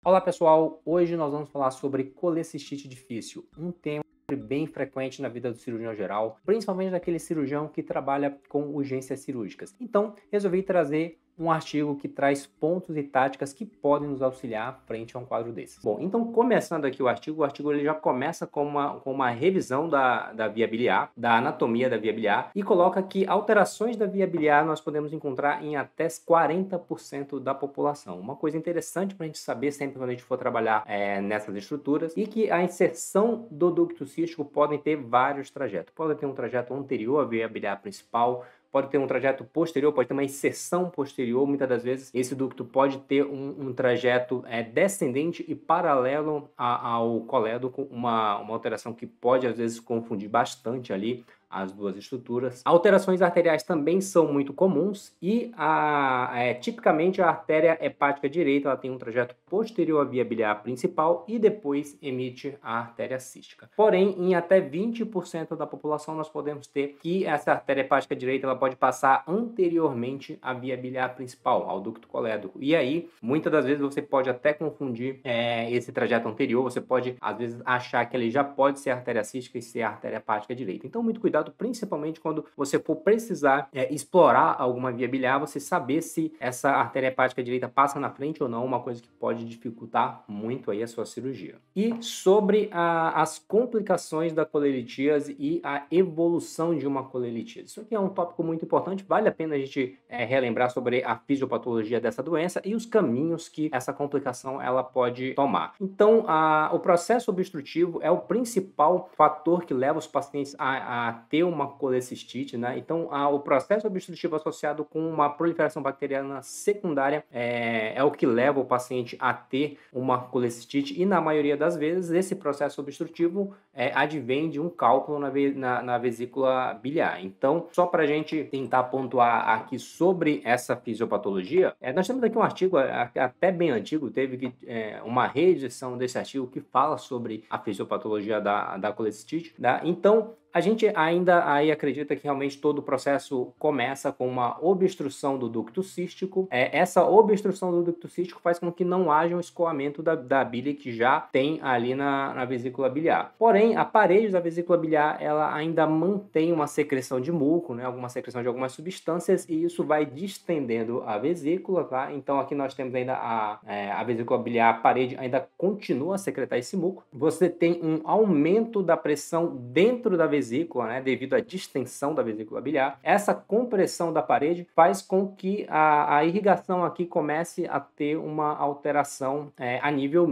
Olá pessoal, hoje nós vamos falar sobre colecistite difícil, um tema bem frequente na vida do cirurgião geral, principalmente daquele cirurgião que trabalha com urgências cirúrgicas. Então, resolvi trazer um artigo que traz pontos e táticas que podem nos auxiliar frente a um quadro desse. Bom, então começando aqui o artigo ele já começa com uma revisão da via biliar, da anatomia da via biliar, e coloca que alterações da via biliar nós podemos encontrar em até 40% da população. Uma coisa interessante para a gente saber sempre quando a gente for trabalhar nessas estruturas, e que a inserção do ducto cístico podem ter vários trajetos. Pode ter um trajeto anterior à via biliar principal, pode ter um trajeto posterior, pode ter uma inserção posterior. Muitas das vezes esse ducto pode ter um trajeto descendente e paralelo ao colédoco, uma alteração que pode às vezes confundir bastante ali as duas estruturas. Alterações arteriais também são muito comuns e tipicamente a artéria hepática direita ela tem um trajeto posterior à via biliar principal e depois emite a artéria cística. Porém, em até 20% da população nós podemos ter que essa artéria hepática direita ela pode passar anteriormente à via biliar principal, ao ducto colédoco. E aí, muitas das vezes você pode até confundir esse trajeto anterior, você pode às vezes achar que ele já pode ser a artéria cística e ser a artéria hepática direita. Então, muito cuidado, principalmente quando você for precisar explorar alguma via biliar, você saber se essa artéria hepática direita passa na frente ou não, uma coisa que pode dificultar muito aí a sua cirurgia. E sobre as complicações da colelitíase e a evolução de uma colelitíase. Isso aqui é um tópico muito importante, vale a pena a gente relembrar sobre a fisiopatologia dessa doença e os caminhos que essa complicação ela pode tomar. Então, o processo obstrutivo é o principal fator que leva os pacientes a ter uma colecistite, né? Então, o processo obstrutivo associado com uma proliferação bacteriana secundária é o que leva o paciente a ter uma colecistite, e na maioria das vezes esse processo obstrutivo advém de um cálculo na vesícula biliar. Então, só para a gente tentar pontuar aqui sobre essa fisiopatologia, nós temos aqui um artigo até bem antigo, teve uma reedição desse artigo que fala sobre a fisiopatologia da colecistite, tá? Então, a gente ainda aí acredita que realmente todo o processo começa com uma obstrução do ducto cístico. Essa obstrução do ducto cístico faz com que não haja um escoamento da bile que já tem ali na vesícula biliar. Porém, a parede da vesícula biliar ela ainda mantém uma secreção de muco, né, alguma secreção de algumas substâncias, e isso vai distendendo a vesícula, tá? Então aqui nós temos ainda a vesícula biliar, a parede ainda continua a secretar esse muco. Você tem um aumento da pressão dentro da vesícula, né, devido à distensão da vesícula biliar. Essa compressão da parede faz com que a irrigação aqui comece a ter uma alteração a nível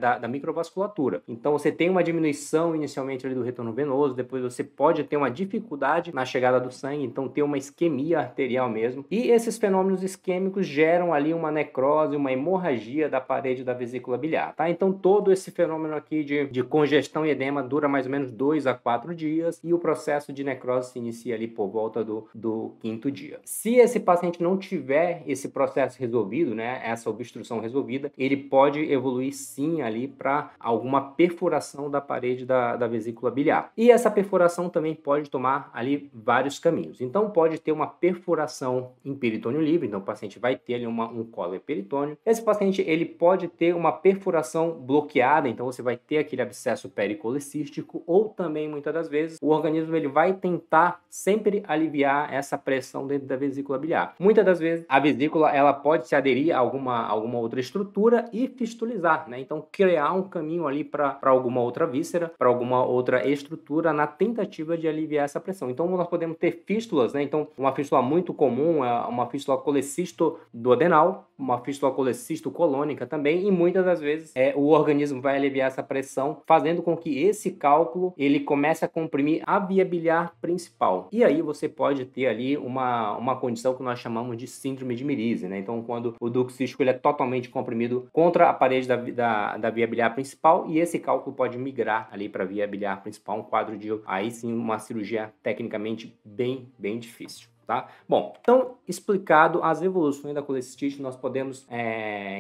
da microvasculatura. Então você tem uma diminuição inicialmente ali do retorno venoso, depois você pode ter uma dificuldade na chegada do sangue, então ter uma isquemia arterial mesmo. E esses fenômenos isquêmicos geram ali uma necrose, uma hemorragia da parede da vesícula biliar, tá? Então todo esse fenômeno aqui de congestão e edema dura mais ou menos 2 a 4 dias, e o processo de necrose se inicia ali por volta do quinto dia. Se esse paciente não tiver esse processo resolvido, né, essa obstrução resolvida, ele pode evoluir sim ali para alguma perfuração da parede da vesícula biliar. E essa perfuração também pode tomar ali vários caminhos. Então pode ter uma perfuração em peritônio livre, então o paciente vai ter ali um colo peritônio. Esse paciente ele pode ter uma perfuração bloqueada, então você vai ter aquele abscesso pericolecístico, ou também muitas das vezes o organismo ele vai tentar sempre aliviar essa pressão dentro da vesícula biliar. Muitas das vezes a vesícula ela pode se aderir a alguma outra estrutura e fistulizar, né? Então criar um caminho ali para alguma outra víscera, para alguma outra estrutura, na tentativa de aliviar essa pressão. Então nós podemos ter fístulas, né? Então uma fístula muito comum é uma fístula colecisto-duodenal, uma fístula colecisto-colônica também, e muitas das vezes o organismo vai aliviar essa pressão, fazendo com que esse cálculo ele comece a comprimir a via biliar principal. E aí você pode ter ali uma condição que nós chamamos de síndrome de Merise, né? Então quando o ducto cístico ele é totalmente comprimido contra a parede da via biliar principal, e esse cálculo pode migrar ali para a via biliar principal, um quadro de aí sim uma cirurgia tecnicamente bem difícil. tá? Bom, então, explicado as evoluções da colecistite, nós podemos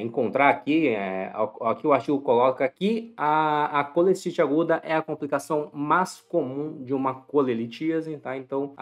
encontrar aqui, aqui o artigo coloca que a colecistite aguda é a complicação mais comum de uma colelitíase, tá? Então,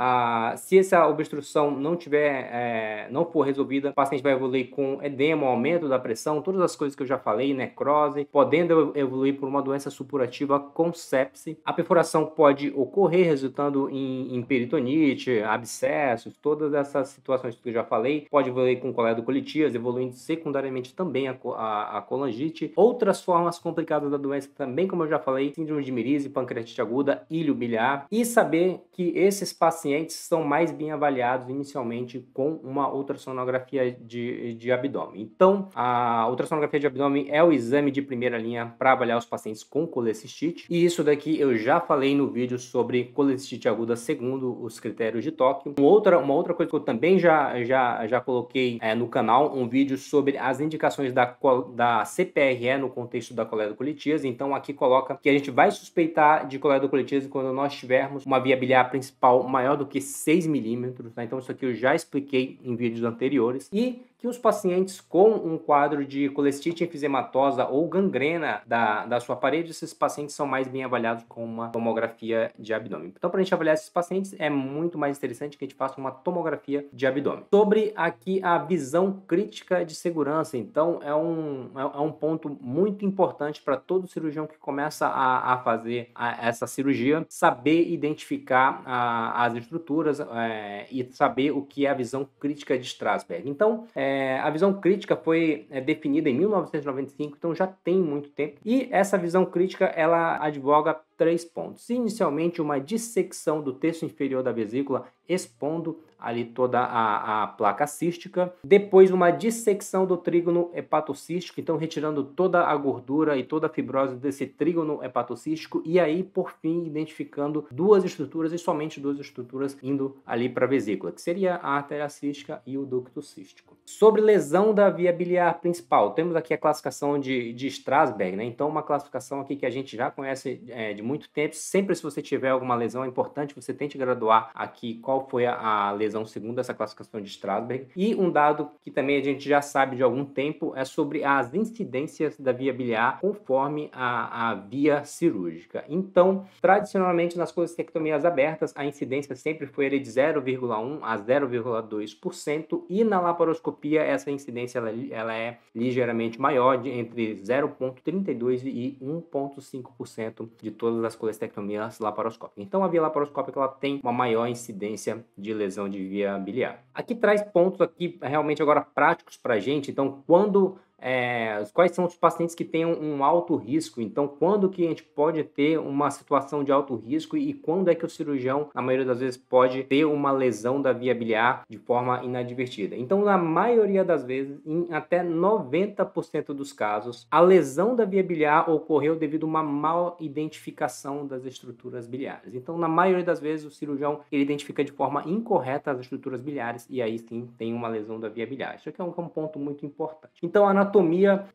se essa obstrução não for resolvida, o paciente vai evoluir com edema, aumento da pressão, todas as coisas que eu já falei, necrose, podendo evoluir por uma doença supurativa com sepse. A perfuração pode ocorrer, resultando em peritonite, abscessos, todas essas situações que eu já falei. Pode evoluir com coledocolitíase, evoluindo secundariamente também a colangite. Outras formas complicadas da doença também, como eu já falei, síndrome de Mirise, pancreatite aguda, ilho biliar. E saber que esses pacientes são mais bem avaliados inicialmente com uma ultrassonografia de abdômen. Então, a ultrassonografia de abdômen é o exame de primeira linha para avaliar os pacientes com colecistite. E isso daqui eu já falei no vídeo sobre colecistite aguda segundo os critérios de Tóquio. Uma outra coisa que eu também já coloquei no canal, um vídeo sobre as indicações da CPRE no contexto da coledocolitíase. Então aqui coloca que a gente vai suspeitar de coledocolitíase quando nós tivermos uma via biliar principal maior do que 6 milímetros, tá? Então isso aqui eu já expliquei em vídeos anteriores. E que os pacientes com um quadro de colecistite enfisematosa ou gangrena da sua parede, esses pacientes são mais bem avaliados com uma tomografia de abdômen. Então, para a gente avaliar esses pacientes, é muito mais interessante que a gente faça uma tomografia de abdômen. Sobre aqui a visão crítica de segurança, então é um ponto muito importante para todo cirurgião que começa a fazer essa cirurgia, saber identificar as estruturas e saber o que é a visão crítica de Strasberg. Então, a visão crítica foi definida em 1995, então já tem muito tempo. E essa visão crítica, ela advoga 3 pontos. Inicialmente, uma dissecção do terço inferior da vesícula, expondo ali toda a placa cística. Depois, uma dissecção do trígono hepatocístico, então retirando toda a gordura e toda a fibrose desse trígono hepatocístico. E aí, por fim, identificando duas estruturas e somente duas estruturas indo ali para a vesícula, que seria a artéria cística e o ducto cístico. Sobre lesão da via biliar principal, temos aqui a classificação de Strasberg, né? Então, uma classificação aqui que a gente já conhece de muito tempo. Sempre, se você tiver alguma lesão, é importante você tente graduar aqui qual foi a lesão segundo essa classificação de Strasberg. E um dado que também a gente já sabe de algum tempo é sobre as incidências da via biliar conforme a via cirúrgica. Então, tradicionalmente, nas colestectomias abertas, a incidência sempre foi de 0,1 a 0,2% e na laparoscopia essa incidência ela é ligeiramente maior, entre 0,32 e 1,5% de todas as colestectomias laparoscópicas. Então, a via laparoscópica ela tem uma maior incidência de lesão de via biliar. Aqui traz pontos aqui realmente agora práticos para a gente. Então, quais são os pacientes que têm um alto risco? Então, quando que a gente pode ter uma situação de alto risco e quando é que o cirurgião, na maioria das vezes, pode ter uma lesão da via biliar de forma inadvertida? Então, na maioria das vezes, em até 90% dos casos, a lesão da via biliar ocorreu devido a uma mal identificação das estruturas biliares. Então, na maioria das vezes, o cirurgião ele identifica de forma incorreta as estruturas biliares e aí sim tem uma lesão da via biliar. Isso aqui é um ponto muito importante. Então, a anatomia,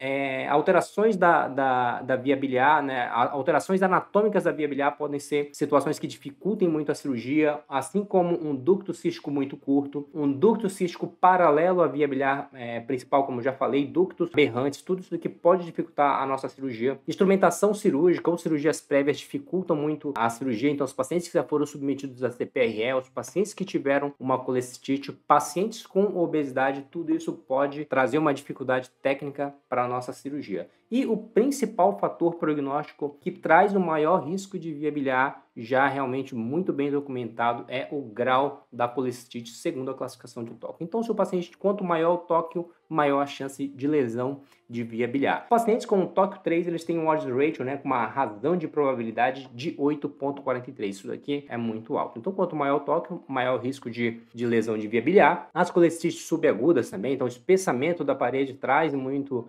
alterações da via biliar, né, alterações anatômicas da via biliar podem ser situações que dificultem muito a cirurgia, assim como um ducto cístico muito curto, um ducto cístico paralelo à via biliar principal, como já falei, ductos aberrantes, tudo isso que pode dificultar a nossa cirurgia. Instrumentação cirúrgica ou cirurgias prévias dificultam muito a cirurgia, então os pacientes que já foram submetidos a CPRE, os pacientes que tiveram uma colecistite, pacientes com obesidade, tudo isso pode trazer uma dificuldade técnica para a nossa cirurgia. E o principal fator prognóstico que traz o maior risco de via biliar, já realmente muito bem documentado, é o grau da colecistite segundo a classificação de Tóquio. Então, se o paciente, quanto maior o Tóquio, maior a chance de lesão de via biliar. Pacientes com Tóquio 3, eles têm um odds ratio, né, com uma razão de probabilidade de 8,43. Isso daqui é muito alto. Então, quanto maior o Tóquio, maior o risco de lesão de via biliar. As colecistites subagudas também, então o espessamento da parede traz muito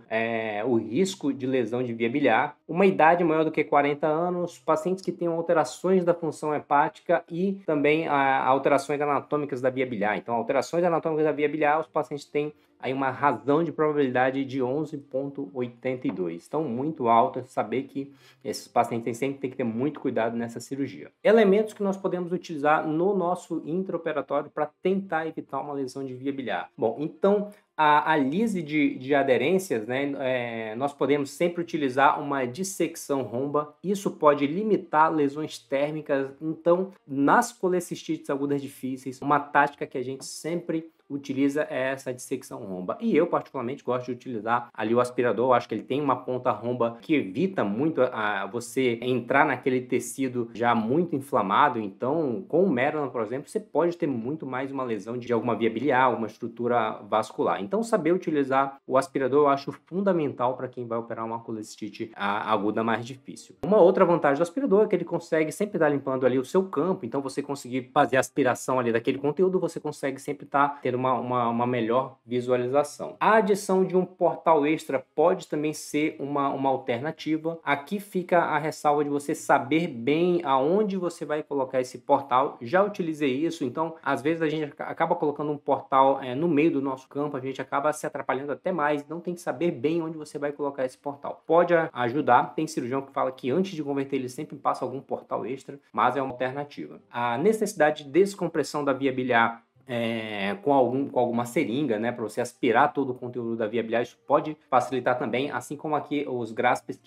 o risco de lesão de via biliar. Uma idade maior do que 40 anos, pacientes que tenham alterações da função hepática e também alterações anatômicas da via biliar. Então, alterações anatômicas da via biliar, os pacientes têm aí uma razão de probabilidade de 11,82. Então, muito alta, saber que esses pacientes sempre tem que ter muito cuidado nessa cirurgia. Elementos que nós podemos utilizar no nosso intraoperatório para tentar evitar uma lesão de via biliar. Bom, então a lise de aderências, né, nós podemos sempre utilizar uma dissecção romba. Isso pode limitar lesões térmicas. Então, nas colecistites agudas difíceis, uma tática que a gente sempre utiliza essa dissecção romba. E eu, particularmente, gosto de utilizar ali o aspirador. Eu acho que ele tem uma ponta romba que evita muito você entrar naquele tecido já muito inflamado. Então, com o Maryland, por exemplo, você pode ter muito mais uma lesão de alguma via biliar, alguma estrutura vascular. Então, saber utilizar o aspirador eu acho fundamental para quem vai operar uma colecistite aguda mais difícil. Uma outra vantagem do aspirador é que ele consegue sempre estar limpando ali o seu campo. Então, você conseguir fazer a aspiração ali daquele conteúdo, você consegue sempre estar tendo uma melhor visualização. A adição de um portal extra pode também ser uma alternativa. Aqui fica a ressalva de você saber bem aonde você vai colocar esse portal. Já utilizei isso, então às vezes a gente acaba colocando um portal no meio do nosso campo, a gente acaba se atrapalhando até mais, então tem que saber bem onde você vai colocar esse portal. Pode ajudar, tem cirurgião que fala que antes de converter ele sempre passa algum portal extra, mas é uma alternativa. A necessidade de descompressão da via biliar com alguma seringa, né, para você aspirar todo o conteúdo da via biliar, isso pode facilitar também, assim como aqui os graspers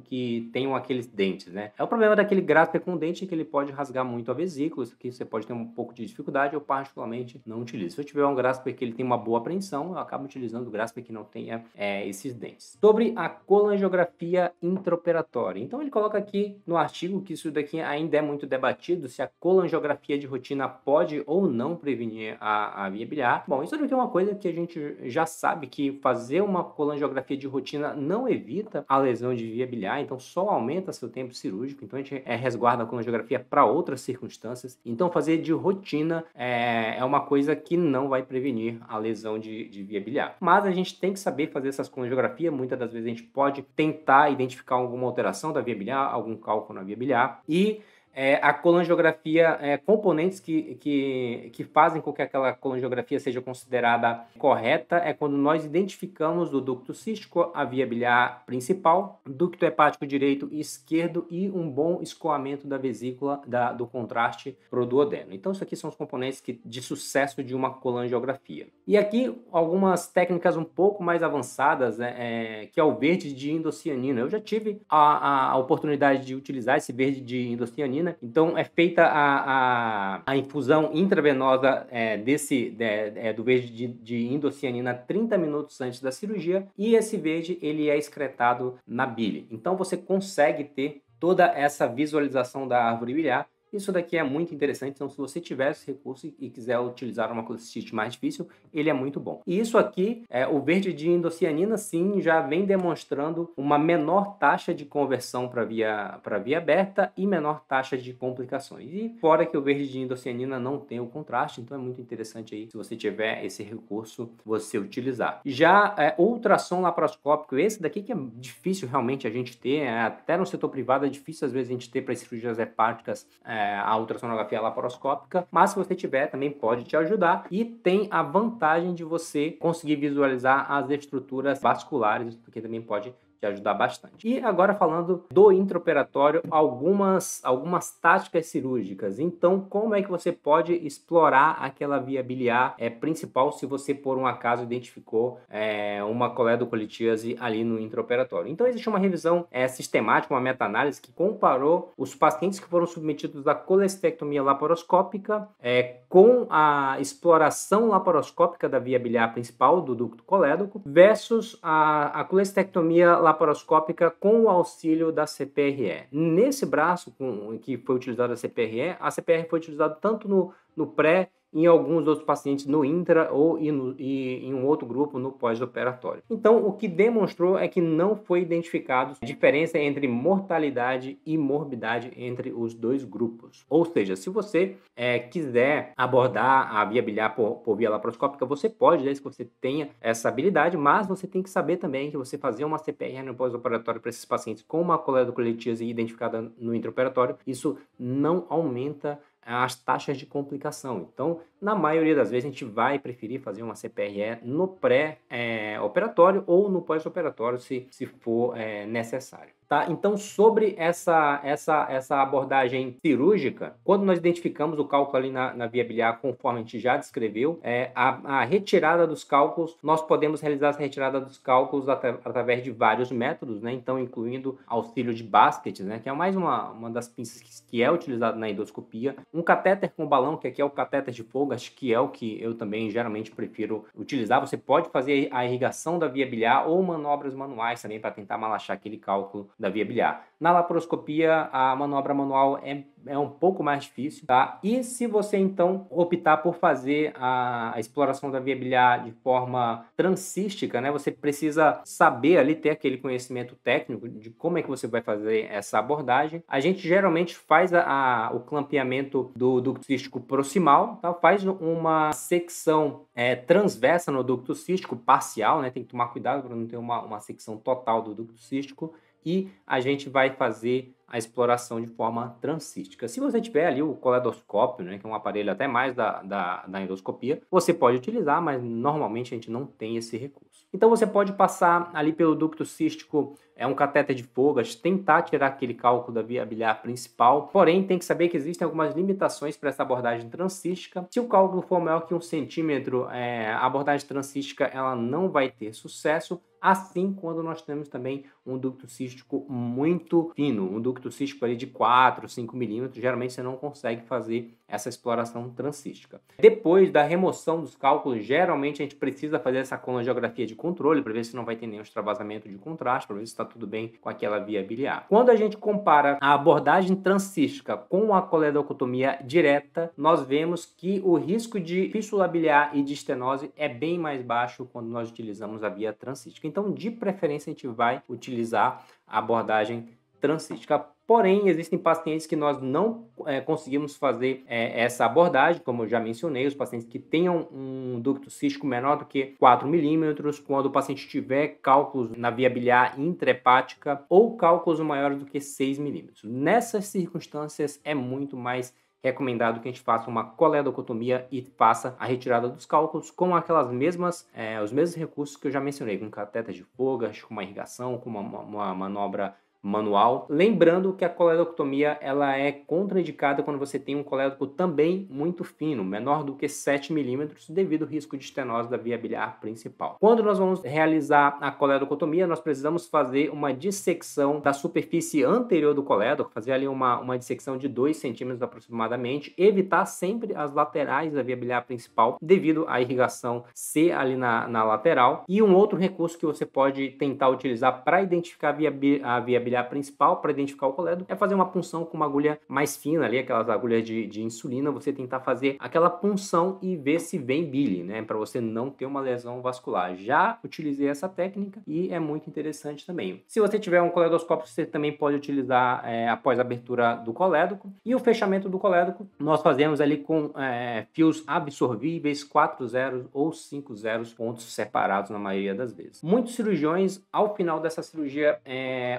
que tenham aqueles dentes, né. O problema daquele grasper com dente é que ele pode rasgar muito a vesícula, isso aqui você pode ter um pouco de dificuldade, eu particularmente não utilizo. Se eu tiver um grasper que ele tem uma boa apreensão, eu acabo utilizando o grasper que não tenha esses dentes. Sobre a colangiografia intraoperatória, então ele coloca aqui no artigo que isso daqui ainda é muito debatido, se a colangiografia de rotina pode ou não prevenir a via biliar. Bom, isso aqui é uma coisa que a gente já sabe que fazer uma colangiografia de rotina não evita a lesão de via biliar, então só aumenta seu tempo cirúrgico, então a gente resguarda a colangiografia para outras circunstâncias. Então fazer de rotina é uma coisa que não vai prevenir a lesão de via biliar. Mas a gente tem que saber fazer essas colangiografias, muitas das vezes a gente pode tentar identificar alguma alteração da via biliar, algum cálculo na via biliar e a colangiografia, componentes que fazem com que aquela colangiografia seja considerada correta é quando nós identificamos o ducto cístico, a via biliar principal, ducto hepático direito e esquerdo e um bom escoamento da vesícula do contraste pro duodeno. Então, isso aqui são os componentes de sucesso de uma colangiografia. E aqui, algumas técnicas um pouco mais avançadas, que é o verde de indocianina. Eu já tive a oportunidade de utilizar esse verde de indocianina. Então, é feita a infusão intravenosa do verde de indocianina 30 minutos antes da cirurgia e esse verde ele é excretado na bile. Então, você consegue ter toda essa visualização da árvore biliar. Isso daqui é muito interessante, então se você tiver esse recurso e quiser utilizar uma colecistite mais difícil, ele é muito bom. E isso aqui, o verde de indocianina, sim, já vem demonstrando uma menor taxa de conversão para via aberta e menor taxa de complicações. E fora que o verde de indocianina não tem o contraste, então é muito interessante aí, se você tiver esse recurso, você utilizar. Já ultrassom laparoscópico, esse daqui que é difícil realmente a gente ter, até no setor privado é difícil às vezes a gente ter para cirurgias hepáticas, a ultrassonografia laparoscópica, mas se você tiver também pode te ajudar e tem a vantagem de você conseguir visualizar as estruturas vasculares, que também pode te ajudar bastante. E agora falando do intraoperatório, algumas táticas cirúrgicas. Então, como é que você pode explorar aquela via biliar principal se você, por um acaso, identificou uma coledocolitíase ali no intraoperatório? Então, existe uma revisão sistemática, uma meta-análise que comparou os pacientes que foram submetidos à colestectomia laparoscópica com a exploração laparoscópica da via biliar principal do ducto colédoco versus a colestectomia laparoscópica com o auxílio da CPRE. Nesse braço que foi utilizado a CPRE foi utilizada tanto no pré, em alguns outros pacientes no intra e em um outro grupo no pós-operatório. Então, o que demonstrou é que não foi identificado diferença entre mortalidade e morbidade entre os dois grupos. Ou seja, se você quiser abordar a via biliar por via laparoscópica, você pode, desde que você tenha essa habilidade, mas você tem que saber também que você fazer uma CPR no pós-operatório para esses pacientes com uma coledocolitíase identificada no intraoperatório, isso não aumenta as taxas de complicação. Então, na maioria das vezes, a gente vai preferir fazer uma CPRE no pré-operatório ou no pós-operatório, se for necessário. Tá? Então, sobre essa abordagem cirúrgica, quando nós identificamos o cálculo ali na via biliar, conforme a gente já descreveu, a retirada dos cálculos, nós podemos realizar essa retirada dos cálculos através de vários métodos, né? Então, incluindo auxílio de basket, né? Que é mais uma das pinças que é utilizado na endoscopia, um catéter com balão, que aqui é o catéter de Fogarty, que é o que eu também geralmente prefiro utilizar. Você pode fazer a irrigação da via biliar ou manobras manuais também para tentar malachar aquele cálculo da via biliar. Na laparoscopia, a manobra manual é um pouco mais difícil, tá? E se você, então, optar por fazer a exploração da via biliar de forma transcística, né? Você precisa saber ali, ter aquele conhecimento técnico de como é que você vai fazer essa abordagem. A gente geralmente faz o clampeamento do ducto cístico proximal, tá? Faz uma secção transversa no ducto cístico, parcial, né? Tem que tomar cuidado para não ter uma secção total do ducto cístico. E a gente vai fazer a exploração de forma transcística. Se você tiver ali o coledoscópio, né, que é um aparelho até mais da endoscopia, você pode utilizar, mas normalmente a gente não tem esse recurso. Então você pode passar ali pelo ducto cístico, um catéter de Fogarty, tentar tirar aquele cálculo da via biliar principal, porém tem que saber que existem algumas limitações para essa abordagem transcística. Se o cálculo for maior que 1 centímetro, a abordagem transcística ela não vai ter sucesso. Assim, quando nós temos também um ducto cístico muito fino, um ducto cístico ali de 4, 5 milímetros, geralmente você não consegue fazer essa exploração transcística. Depois da remoção dos cálculos, geralmente a gente precisa fazer essa colangiografia de controle para ver se não vai ter nenhum extravasamento de contraste, para ver se está tudo bem com aquela via biliar. Quando a gente compara a abordagem transcística com a coledocotomia direta, nós vemos que o risco de fístula biliar e de estenose é bem mais baixo quando nós utilizamos a via transcística. Então, de preferência, a gente vai utilizar a abordagem transcística. Porém, existem pacientes que nós não conseguimos fazer essa abordagem, como eu já mencionei, os pacientes que tenham um ducto cístico menor do que 4 milímetros, quando o paciente tiver cálculos na via biliar intrahepática ou cálculos maiores do que 6 milímetros. Nessas circunstâncias, é muito mais recomendado que a gente faça uma coledocotomia e faça a retirada dos cálculos com aquelas os mesmos recursos que eu já mencionei, com cateter de Fogarty, com uma irrigação, com uma manobra manual. Lembrando que a coledocotomia ela é contraindicada quando você tem um colédoco também muito fino, menor do que 7 milímetros, devido ao risco de estenose da via biliar principal. Quando nós vamos realizar a coledocotomia, nós precisamos fazer uma dissecção da superfície anterior do colédoco, fazer ali uma dissecção de 2 centímetros aproximadamente, evitar sempre as laterais da via biliar principal, devido à irrigação ser ali na lateral. E um outro recurso que você pode tentar utilizar para identificar a via biliar principal, para identificar o colédoco, é fazer uma punção com uma agulha mais fina ali, aquelas agulhas de insulina, você tentar fazer aquela punção e ver se vem bile, né, para você não ter uma lesão vascular. Já utilizei essa técnica e é muito interessante também. Se você tiver um coledoscópio, você também pode utilizar após a abertura do colédoco. E o fechamento do colédoco, nós fazemos ali com fios absorvíveis, 4 zeros ou 5 zeros, pontos separados na maioria das vezes. Muitos cirurgiões, ao final dessa cirurgia,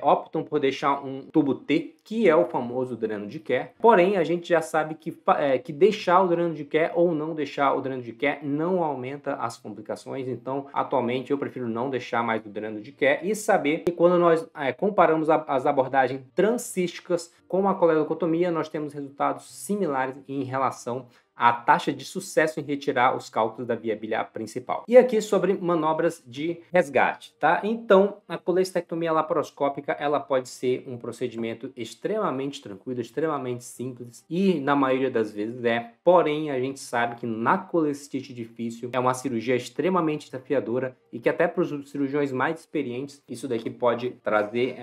optam por deixar um tubo T, que é o famoso dreno de Kerr. Porém, a gente já sabe que deixar o dreno de Kerr ou não deixar o dreno de Kerr não aumenta as complicações. Então, atualmente, eu prefiro não deixar mais o dreno de Kerr e saber que quando nós comparamos as abordagens transcísticas com a coledocotomia, nós temos resultados similares em relação a taxa de sucesso em retirar os cálculos da via biliar principal. E aqui sobre manobras de resgate, tá? Então, a colestectomia laparoscópica, ela pode ser um procedimento extremamente tranquilo, extremamente simples e na maioria das vezes porém a gente sabe que na colecistite difícil é uma cirurgia extremamente desafiadora e que até para os cirurgiões mais experientes isso daqui pode trazer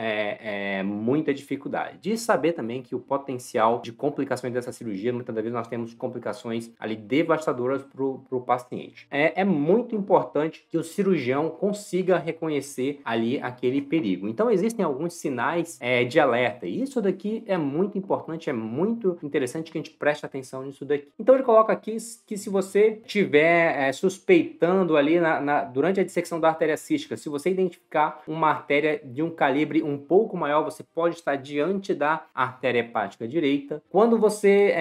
muita dificuldade. De saber também que o potencial de complicações dessa cirurgia, muitas das vezes nós temos complicações ali devastadoras para o paciente. É muito importante que o cirurgião consiga reconhecer ali aquele perigo. Então existem alguns sinais de alerta e isso daqui é muito importante, é muito interessante que a gente preste atenção nisso daqui. Então ele coloca aqui que se você estiver suspeitando ali durante a dissecção da artéria cística, se você identificar uma artéria de um calibre um pouco maior, você pode estar diante da artéria hepática direita. Quando você,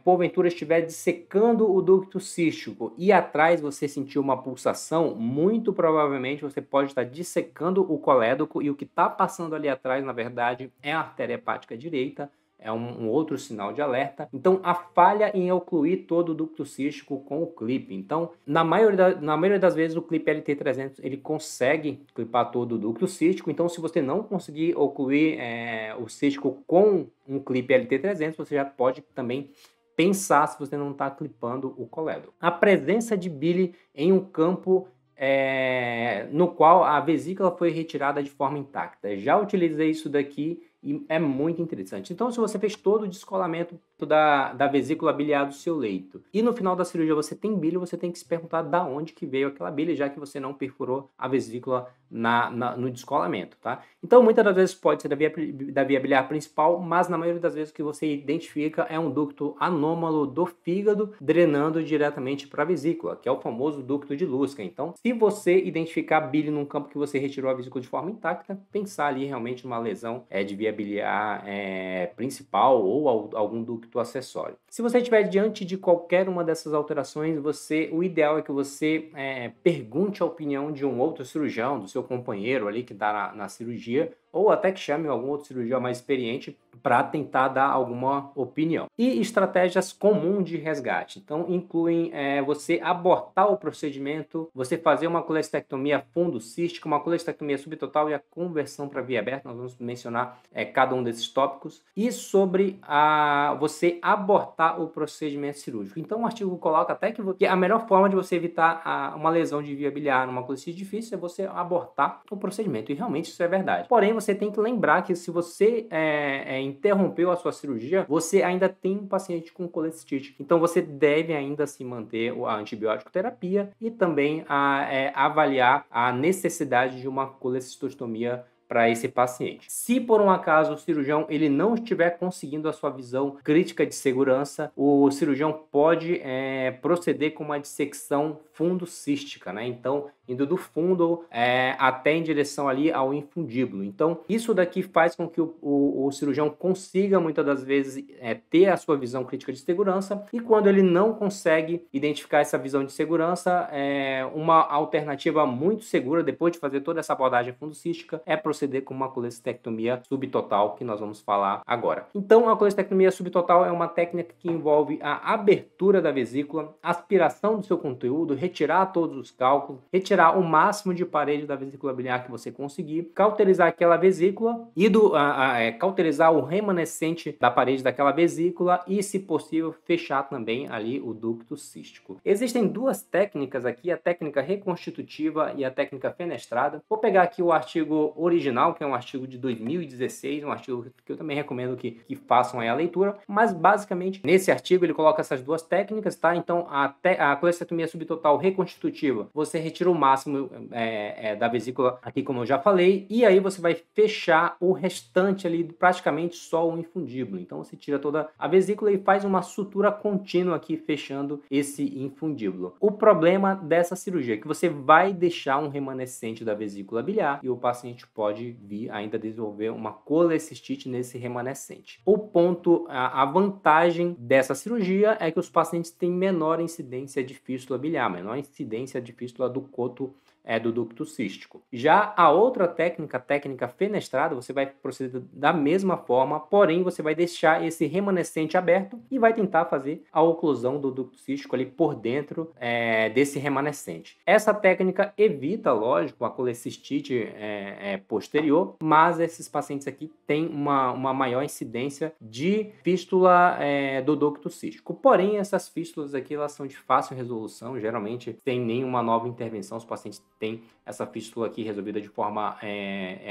porventura, estiver dissecando o ducto cístico e atrás você sentir uma pulsação, muito provavelmente você pode estar dissecando o colédoco e o que está passando ali atrás, na verdade, é a artéria hepática direita. É um outro sinal de alerta. Então, a falha em ocluir todo o ducto cístico com o clipe. Então, na maioria das vezes, o clipe LT300 ele consegue clipar todo o ducto cístico. Então, se você não conseguir ocluir o cístico com um clipe LT300, você já pode também pensar se você não está clipando o colédoco. A presença de bile em um campo no qual a vesícula foi retirada de forma intacta. Já utilizei isso daqui e é muito interessante. Então, se você fez todo o descolamento da vesícula biliar do seu leito e no final da cirurgia você tem bile, você tem que se perguntar da onde que veio aquela bile, já que você não perfurou a vesícula no descolamento, tá? Então, muitas das vezes pode ser da via biliar principal, mas na maioria das vezes o que você identifica é um ducto anômalo do fígado drenando diretamente para a vesícula, que é o famoso ducto de Lusca. Então, se você identificar bile num campo que você retirou a vesícula de forma intacta, pensar ali realmente numa lesão de via biliar principal ou algum ducto acessório. Se você estiver diante de qualquer uma dessas alterações, o ideal é que você pergunte a opinião de um outro cirurgião, do seu companheiro ali que está na cirurgia, ou até que chame algum outro cirurgião mais experiente para tentar dar alguma opinião. E estratégias comuns de resgate. Então, incluem você abortar o procedimento, você fazer uma colestectomia fundocística, uma colestectomia subtotal e a conversão para via aberta. Nós vamos mencionar cada um desses tópicos. E sobre você abortar o procedimento cirúrgico. Então, o artigo coloca até que a melhor forma de você evitar uma lesão de via biliar numa colestite difícil é você abortar o procedimento. E realmente isso é verdade. Porém, você tem que lembrar que se você interrompeu a sua cirurgia, você ainda tem um paciente com colecistite. Então, você deve ainda se manter a antibiótico terapia e também avaliar a necessidade de uma colecistostomia para esse paciente. Se por um acaso o cirurgião ele não estiver conseguindo a sua visão crítica de segurança, o cirurgião pode proceder com uma dissecção fundocística, né? Então, indo do fundo até em direção ali ao infundíbulo. Então, isso daqui faz com que o cirurgião consiga, muitas das vezes, ter a sua visão crítica de segurança, e quando ele não consegue identificar essa visão de segurança, uma alternativa muito segura, depois de fazer toda essa abordagem fundocística, é proceder com uma colestectomia subtotal, que nós vamos falar agora. Então, a colestectomia subtotal é uma técnica que envolve a abertura da vesícula, aspiração do seu conteúdo, retirar todos os cálculos, retirar o máximo de parede da vesícula biliar que você conseguir, cauterizar aquela vesícula e cauterizar o remanescente da parede daquela vesícula e, se possível, fechar também ali o ducto cístico. Existem duas técnicas aqui, a técnica reconstitutiva e a técnica fenestrada. Vou pegar aqui o artigo original, que é um artigo de 2016, um artigo que eu também recomendo que façam aí a leitura, mas basicamente nesse artigo ele coloca essas duas técnicas, tá? Então a colestectomia subtotal reconstitutiva, você retira o máximo da vesícula aqui, como eu já falei, e aí você vai fechar o restante ali, praticamente só o infundíbulo. Então você tira toda a vesícula e faz uma sutura contínua aqui, fechando esse infundíbulo. O problema dessa cirurgia é que você vai deixar um remanescente da vesícula biliar e o paciente pode vir ainda desenvolver uma colecistite nesse remanescente. A vantagem dessa cirurgia é que os pacientes têm menor incidência de fístula biliar, menor incidência de fístula do coto do ducto cístico. Já a outra técnica, a técnica fenestrada, você vai proceder da mesma forma, porém você vai deixar esse remanescente aberto e vai tentar fazer a oclusão do ducto cístico ali por dentro desse remanescente. Essa técnica evita, lógico, a colecistite posterior, mas esses pacientes aqui têm uma maior incidência de fístula do ducto cístico. Porém, essas fístulas aqui elas são de fácil resolução, geralmente sem nenhuma nova intervenção, os pacientes tem essa fístula aqui resolvida de forma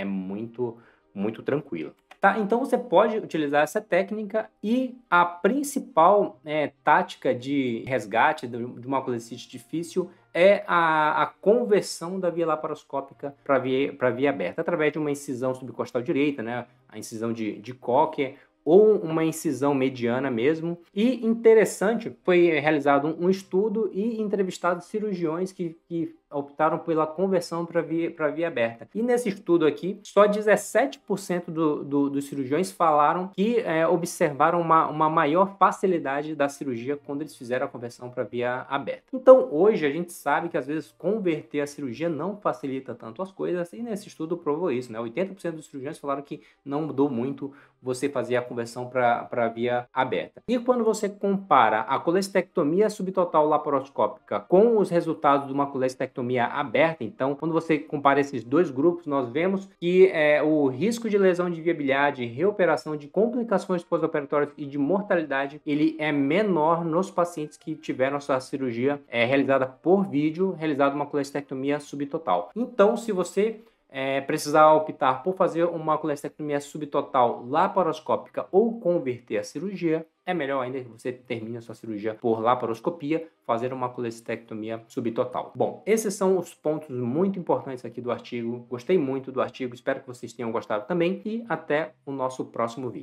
muito, muito tranquila. Tá? Então você pode utilizar essa técnica e a principal tática de resgate de uma colecistite difícil é a conversão da via laparoscópica para via aberta, através de uma incisão subcostal direita, né? A incisão de Cocker, ou uma incisão mediana mesmo. E interessante, foi realizado um estudo e entrevistado cirurgiões que optaram pela conversão para via aberta. E nesse estudo aqui, só 17% dos cirurgiões falaram que observaram uma maior facilidade da cirurgia quando eles fizeram a conversão para via aberta. Então, hoje a gente sabe que às vezes converter a cirurgia não facilita tanto as coisas, e nesse estudo provou isso, né? 80% dos cirurgiões falaram que não mudou muito você fazer a conversão para via aberta. E quando você compara a colestectomia subtotal laparoscópica com os resultados de uma colestectomia aberta, então, quando você compara esses dois grupos, nós vemos que o risco de lesão de viabilidade, reoperação, de complicações pós-operatórias e de mortalidade, ele é menor nos pacientes que tiveram sua cirurgia realizada por vídeo, realizada uma colestectomia subtotal. Então, se você precisar optar por fazer uma colestectomia subtotal laparoscópica ou converter a cirurgia, é melhor ainda que você termine a sua cirurgia por laparoscopia, fazer uma colestectomia subtotal. Bom, esses são os pontos muito importantes aqui do artigo. Gostei muito do artigo, espero que vocês tenham gostado também e até o nosso próximo vídeo.